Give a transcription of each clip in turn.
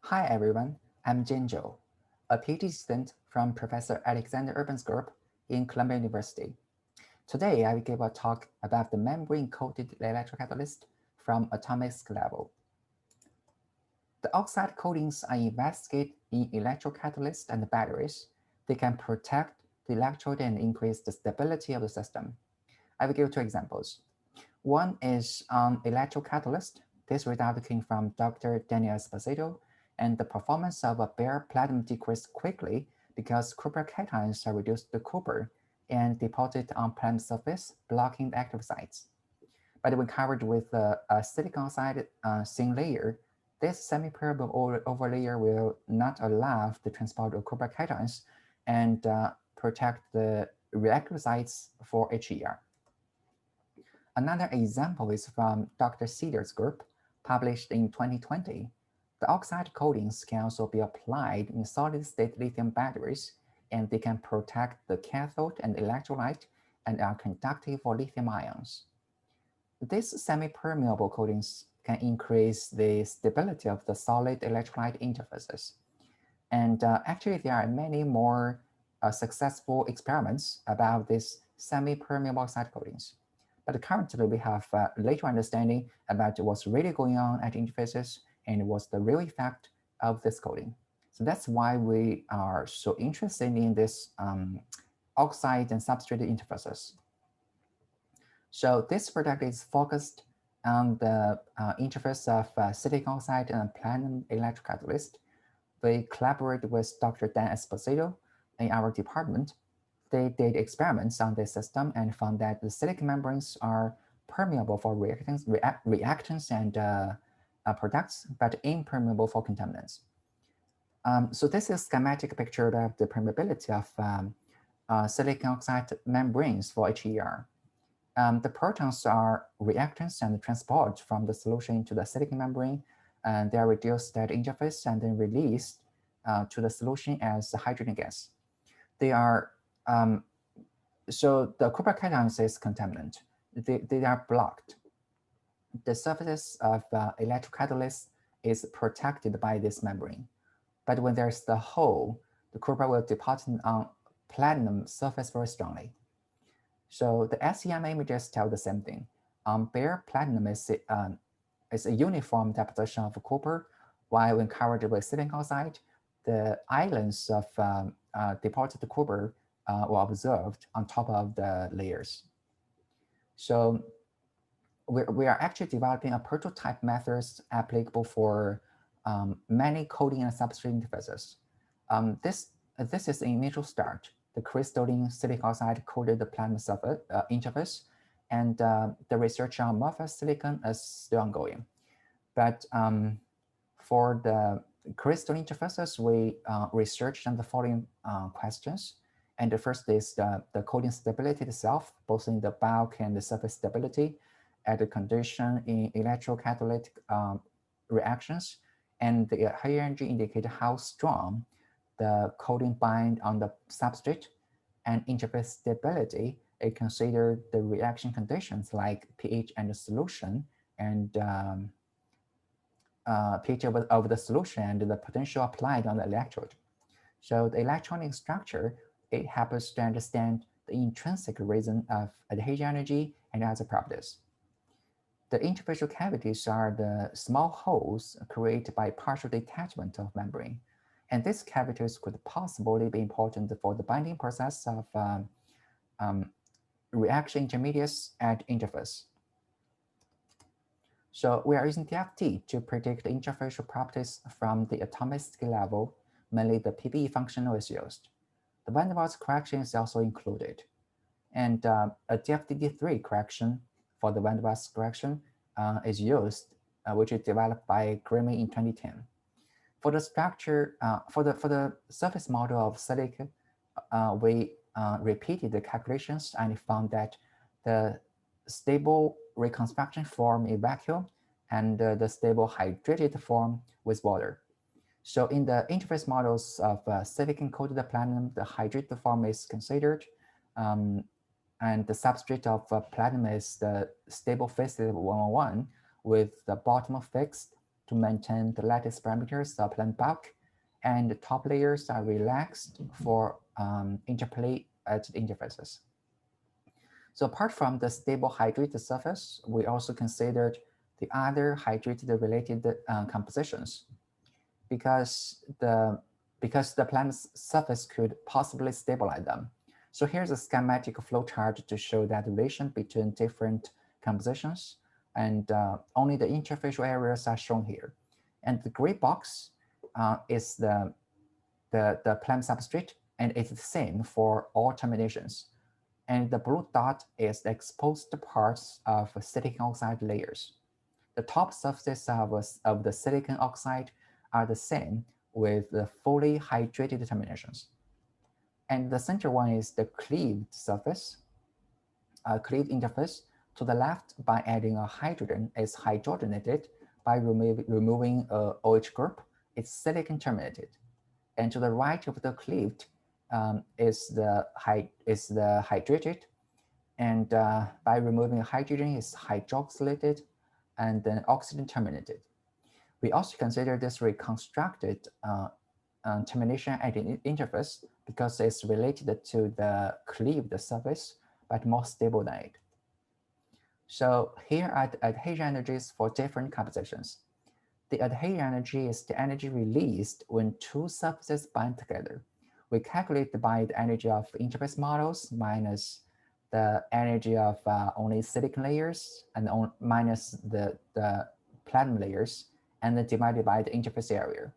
Hi everyone, I'm Jianzhou, a PhD student from Professor Alexander Urban's group in Columbia University. Today I will give a talk about the membrane-coated electrocatalyst from atomic level. The oxide coatings are investigated in electrocatalysts and batteries. They can protect the electrode and increase the stability of the system. I will give two examples. One is on electrocatalyst. This result came from Dr. Daniel Esposito, and the performance of a bare platinum decreased quickly because copper cations are reduced to copper and deposited on platinum surface, blocking the active sites. But when covered with a silicon oxide thin layer, this semi-permeable overlayer will not allow the transport of copper cations and protect the reactive sites for HER. Another example is from Dr. Ceder's group, published in 2020. The oxide coatings can also be applied in solid-state lithium batteries, and they can protect the cathode and electrolyte and are conductive for lithium ions. These semi-permeable coatings can increase the stability of the solid electrolyte interfaces. And actually, there are many more successful experiments about these semi-permeable oxide coatings. But currently, we have later understanding about what's really going on at interfaces and what's the real effect of this coating. So that's why we are so interested in this oxide and substrate interfaces. So this project is focused on the interface of silicon oxide and platinum electrocatalyst. We collaborated with Dr. Dan Esposito in our department. They did experiments on this system and found that the silicon membranes are permeable for reactants and products, but impermeable for contaminants. So this is a schematic picture of the permeability of silicon oxide membranes for HER. The protons are reactants and transport from the solution to the silicon membrane, and they are reduced at interface and then released to the solution as hydrogen gas. They are so the copper cations is contaminant. They are blocked. The surface of electrocatalyst is protected by this membrane. But when there's the hole, the copper will deposit on platinum surface very strongly. So the SEM images tell the same thing. Bare platinum is a uniform deposition of copper, while when covered with silicon oxide, the islands of deposited copper were observed on top of the layers. So we are actually developing a prototype methods applicable for many coating and substrate interfaces. This is the initial start. The crystalline silicon oxide coated the platinum surface interface, and the research on amorphous silicon is still ongoing. But for the crystalline interfaces, we researched on the following questions. And the first is the coating stability itself, both in the bulk and the surface stability, at the condition in electrocatalytic reactions, and the higher energy indicate how strong the coating bind on the substrate, and interface stability. It considered the reaction conditions like pH and the solution, and pH of the solution and the potential applied on the electrode. So the electronic structure, it helps to understand the intrinsic reason of adhesion energy and other properties. The interfacial cavities are the small holes created by partial detachment of membrane. And these cavities could possibly be important for the binding process of reaction intermediates at interface. So we are using DFT to predict the interfacial properties from the atomic scale level. Mainly the PBE functional is used. The van der Waals correction is also included. And a DFT-D3 correction for the van der Waals correction is used, which is developed by Grimmy in 2010. For the structure, for the surface model of silicon, we repeated the calculations and found that the stable reconstruction form in vacuum and the stable hydrated form with water. So in the interface models of silicon-coated platinum, the hydrated form is considered, and the substrate of platinum is the stable phase 101 with the bottom fixed to maintain the lattice parameters of plant bulk, and the top layers are relaxed for interplay at the interfaces. So apart from the stable hydrated surface, we also considered the other hydrated related compositions because the plant's surface could possibly stabilize them. So here's a schematic flowchart to show that relation between different compositions, and only the interfacial areas are shown here. And the gray box is the plant substrate, and it's the same for all terminations. And the blue dot is the exposed parts of silicon oxide layers. The top surfaces of the silicon oxide are the same with the fully hydrated terminations. And the center one is the cleaved surface, cleaved interface. To the left, by adding a hydrogen, is hydrogenated. By removing a OH group, it's silicon terminated. And to the right of the cleaved is the hydrated. And by removing hydrogen, it's hydroxylated and then oxygen terminated. We also consider this reconstructed termination at the interface because it's related to the cleaved surface, but more stable than it. So here are the adhesion energies for different compositions. The adhesion energy is the energy released when two surfaces bind together. We calculate by the energy of interface models minus the energy of only silicon layers and minus the platinum layers, and then divided by the interface area.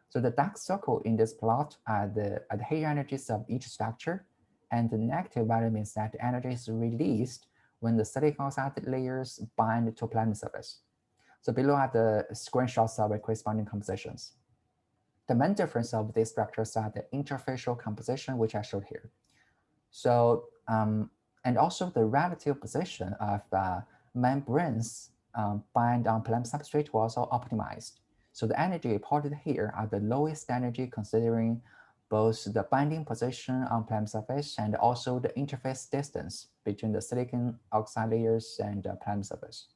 So the dark circle in this plot are the adhesion energies of each structure, and the negative value means that the energy is released when the silicon oxide layers bind to platinum surface. So below are the screenshots of the corresponding compositions. The main difference of these structures are the interfacial composition, which I showed here. So, and also the relative position of membranes bind on plant substrate was also optimized. So the energy reported here are the lowest energy considering both the binding position on plant surface and also the interface distance between the silicon oxide layers and the plant surface.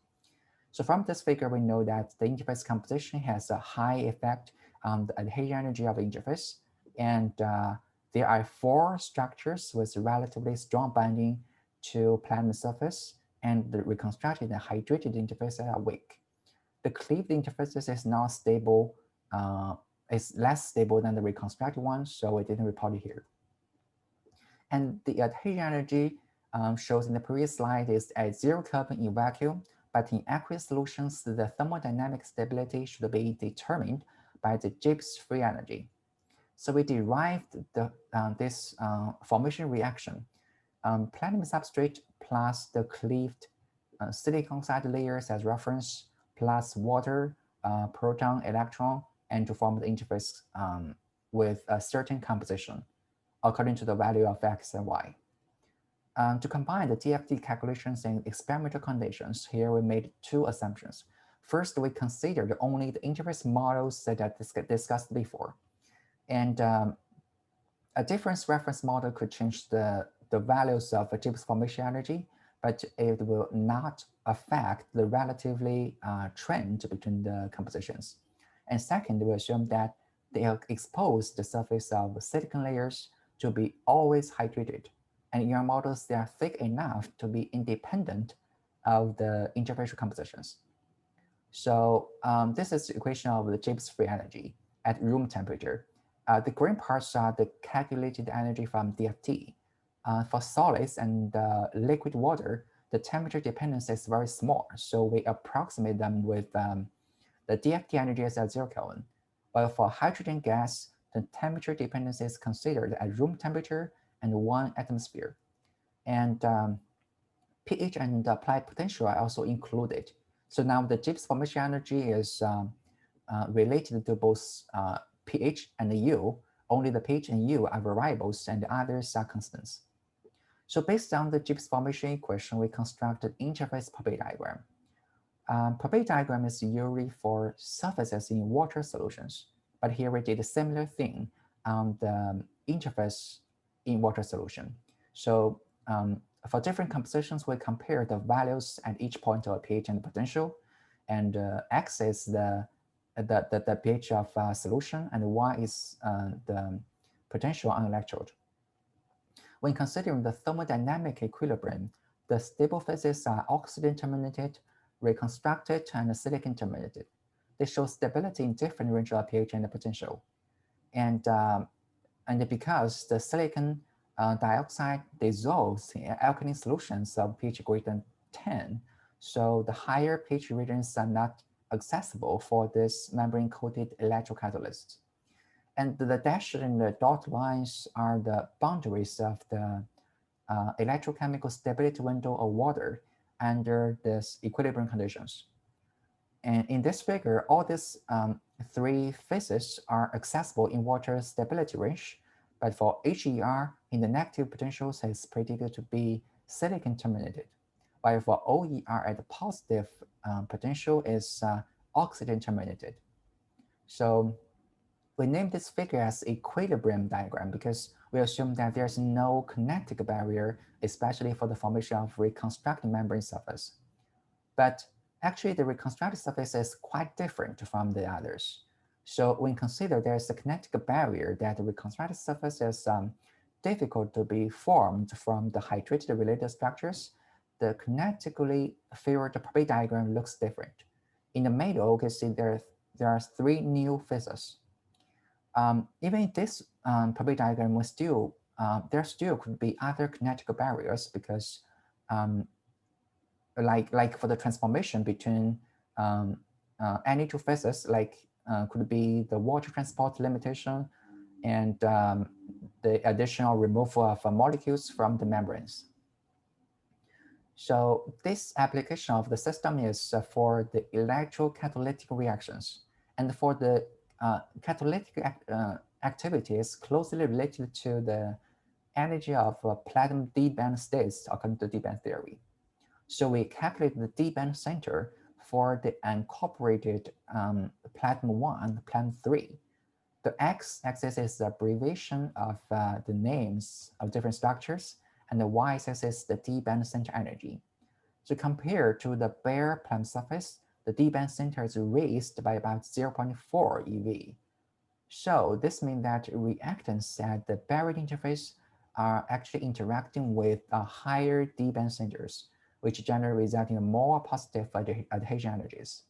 So from this figure, we know that the interface composition has a high effect on the adhesion energy of the interface. And there are 4 structures with relatively strong binding to plant surface, and the reconstructed and hydrated interfaces are weak. The cleaved interfaces is not stable, is less stable than the reconstructed one, so we didn't report it here. And the adhesion energy shows in the previous slide is at 0 Kelvin in vacuum, but in aqueous solutions, the thermodynamic stability should be determined by the Gibbs free energy. So we derived this formation reaction. Platinum substrate plus the cleaved silicon oxide layers as reference, plus water, proton, electron, and to form the interface with a certain composition according to the value of X and Y. To combine the DFT calculations and experimental conditions, here we made 2 assumptions. First, we considered only the interface models that I discussed before. And a difference reference model could change the values of Gibbs formation energy, but it will not affect the relatively trend between the compositions. And second, we assume that they expose the surface of silicon layers to be always hydrated. And in our models, they are thick enough to be independent of the interfacial compositions. So this is the equation of the Gibbs free energy at room temperature. The green parts are the calculated energy from DFT. For solids and liquid water, the temperature dependence is very small, so we approximate them with the DFT energy is at 0 Kelvin. But for hydrogen gas, the temperature dependence is considered at room temperature and 1 atmosphere. And pH and applied potential are also included. So now the Gibbs formation energy is related to both pH and U. Only the pH and U are variables and the others are constants. So based on the Gibbs formation equation, we constructed interface property diagram. Property diagram is usually for surfaces in water solutions, but here we did a similar thing on the interface in water solution. So for different compositions, we compare the values at each point of pH and potential, and X is the the pH of solution, and Y is the potential on electrode. When considering the thermodynamic equilibrium, the stable phases are oxygen-terminated, reconstructed, and silicon-terminated. They show stability in different range of pH and potential. And because the silicon dioxide dissolves in alkaline solutions of pH greater than 10, so the higher pH regions are not accessible for this membrane-coated electrocatalysts. And the dashed and the dot lines are the boundaries of the electrochemical stability window of water under these equilibrium conditions. And in this figure, all these three phases are accessible in water stability range, but for HER in the negative potentials is predicted to be silicon terminated, while for OER at the positive potential is oxygen terminated. So we name this figure as equilibrium diagram because we assume that there's no kinetic barrier, especially for the formation of reconstructed membrane surface. But actually, the reconstructed surface is quite different from the others. So when consider there's a kinetic barrier that the reconstructed surface is difficult to be formed from the hydrated related structures, the kinetically favored Purpey diagram looks different. In the middle, you can see there are three new phases. Even in this Purpey diagram, there still could be other kinetic barriers because like for the transformation between any two phases, could be the water transport limitation and the additional removal of molecules from the membranes. So this application of the system is for the electrocatalytic reactions. And for the catalytic activity is closely related to the energy of platinum D-band states according to D-band theory. So we calculate the D-band center for the incorporated platinum 1, platinum 3. The x-axis is the abbreviation of the names of different structures, and the y-axis is the D-band center energy. So compared to the bare platinum surface, the D-band center is raised by about 0.4 eV. So this means that reactants at the buried interface are actually interacting with higher D-band centers, which generally result in more positive adhesion energies.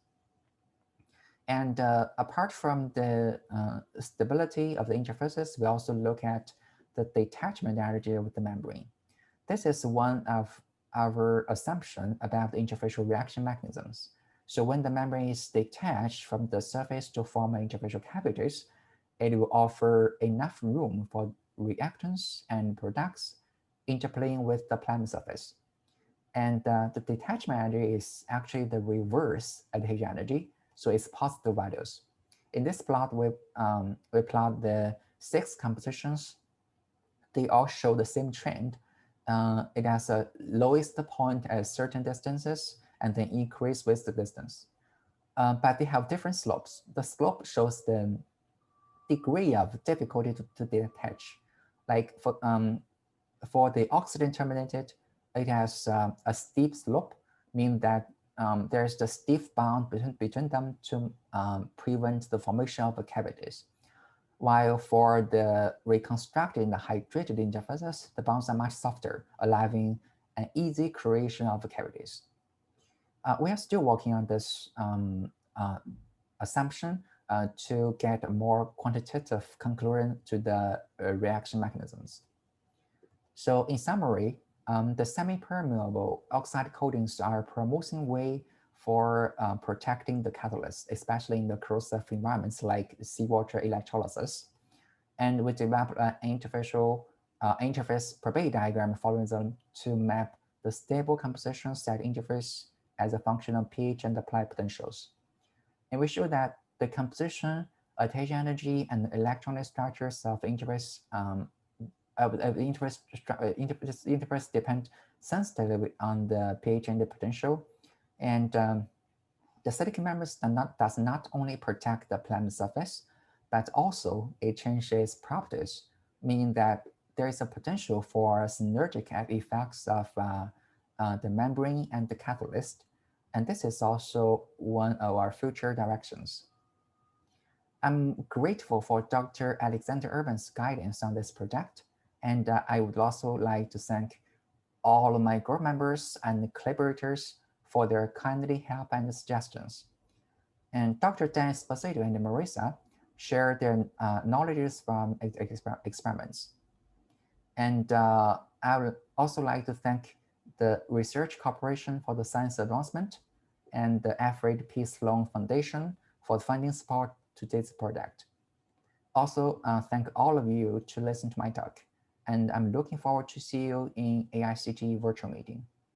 And apart from the stability of the interfaces, we also look at the detachment energy of the membrane. This is one of our assumptions about the interfacial reaction mechanisms. So when the membrane is detached from the surface to form interfacial cavities, it will offer enough room for reactants and products interplaying with the platinum surface. And the detachment energy is actually the reverse adhesion energy, so it's positive values. In this plot, we plot the 6 compositions. They all show the same trend. It has a lowest point at certain distances and then increase with the distance. But they have different slopes. The slope shows the degree of difficulty to detach. Like for the oxygen terminated, it has a steep slope, meaning that there's the stiff bond between them to prevent the formation of cavities. While for the reconstructed and the hydrated interfaces, the bonds are much softer, allowing an easy creation of cavities. We are still working on this assumption to get a more quantitative conclusion to the reaction mechanisms. So in summary, the semi-permeable oxide coatings are a promising way for protecting the catalyst, especially in the corrosive environments like seawater electrolysis. And we developed an interface Purpey diagram following them to map the stable compositions at interface as a function of pH and applied potentials. And we show that the composition, adhesion energy, and electronic structures of interface interface depend sensitively on the pH and the potential. And the silicon membranes does not only protect the platinum surface, but also it changes properties, meaning that there is a potential for synergic effects of the membrane and the catalyst. And this is also one of our future directions. I'm grateful for Dr. Alexander Urban's guidance on this project, and I would also like to thank all of my group members and collaborators for their kindly help and suggestions. And Dr. Dan Esposito and Marisa share their knowledge from experiments. And I would also like to thank the Research Corporation for the science advancement and the Alfred P. Sloan Foundation for the funding support to this project. Also, thank all of you to listen to my talk. And I'm looking forward to see you in AIChE virtual meeting.